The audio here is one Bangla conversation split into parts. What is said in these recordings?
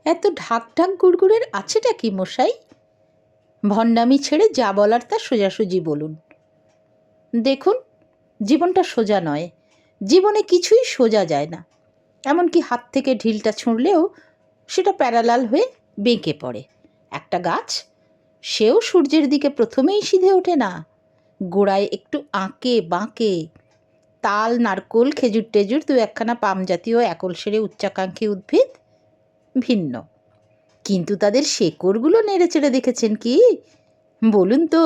এত ঢাক ঢাক গুড়গুড়ের আছেটা কি মশাই? ভণ্ডামি ছেড়ে যা বলার তা সোজাসুজি বলুন। দেখুন, জীবনটা সোজা নয়, জীবনে কিছুই সোজা যায় না। এমনকি হাত থেকে ঢিলটা ছুঁড়লেও সেটা প্যারালাল হয়ে বেঁকে পড়ে। একটা গাছ, সেও সূর্যের দিকে প্রথমেই সিধে ওঠে না, গোড়ায় একটু আঁকে বাঁকে। তাল, নারকোল, খেজুর টেজুর দু একখানা পাম জাতীয় একল সেরে উচ্চাকাঙ্ক্ষী উদ্ভিদ ভিন্ন, কিন্তু তাদের শেকড়গুলো নেড়ে চেড়ে দেখেছেন কি? বলুন তো,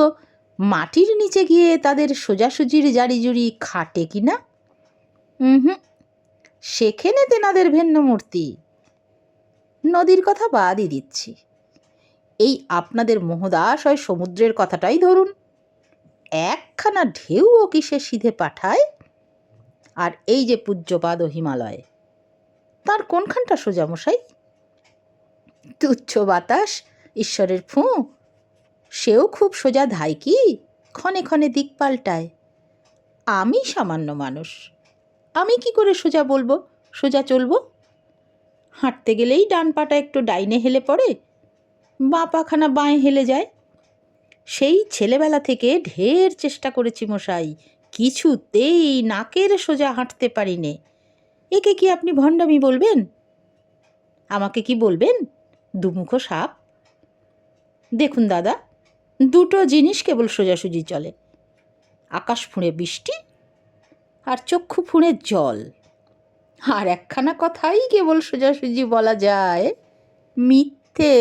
মাটির নিচে গিয়ে তাদের সোজাসুজির জারিজুরি খাটে কি না? হুম, সেখানে তেনাদের ভিন্ন মূর্তি। নদীর কথা বাদই দিচ্ছি, এই আপনাদের মোহদাশয় সমুদ্রের কথাটাই ধরুন। একখানা ঢেউও কি সে সিধে পাঠায়? আর এই যে পূজ্যপাদ ও হিমালয়, তার কোনখানটা সোজা মশাই? তুচ্ছ বাতাস, ঈশ্বরের ফুঁ, সেও খুব সোজা ধায় কি? ক্ষণে ক্ষণে দিক পাল্টায়। আমি সামান্য মানুষ, আমি কি করে সোজা বলবো, সোজা চলবো? হাঁটতে গেলেই ডান পাটা একটু ডাইনে হেলে পড়ে, বাঁ পাখানা বাঁয়ে হেলে যায়। সেই ছেলেবেলা থেকে ঢের চেষ্টা করেছি মশাই, কিছুতেই নাকের সোজা হাঁটতে পারি নে। একে কি আপনি ভণ্ডামি বলবেন? আমাকে কি বলবেন, দুমুখো সাপ? দেখুন দাদা, দুটো জিনিস কেবল সোজাসুজি চলে, আকাশ ফুঁড়ে বৃষ্টি আর চক্ষু ফুঁড়ে জল। আর একখানা কথাই কেবল সোজাসুজি বলা যায়, মিথ্যে।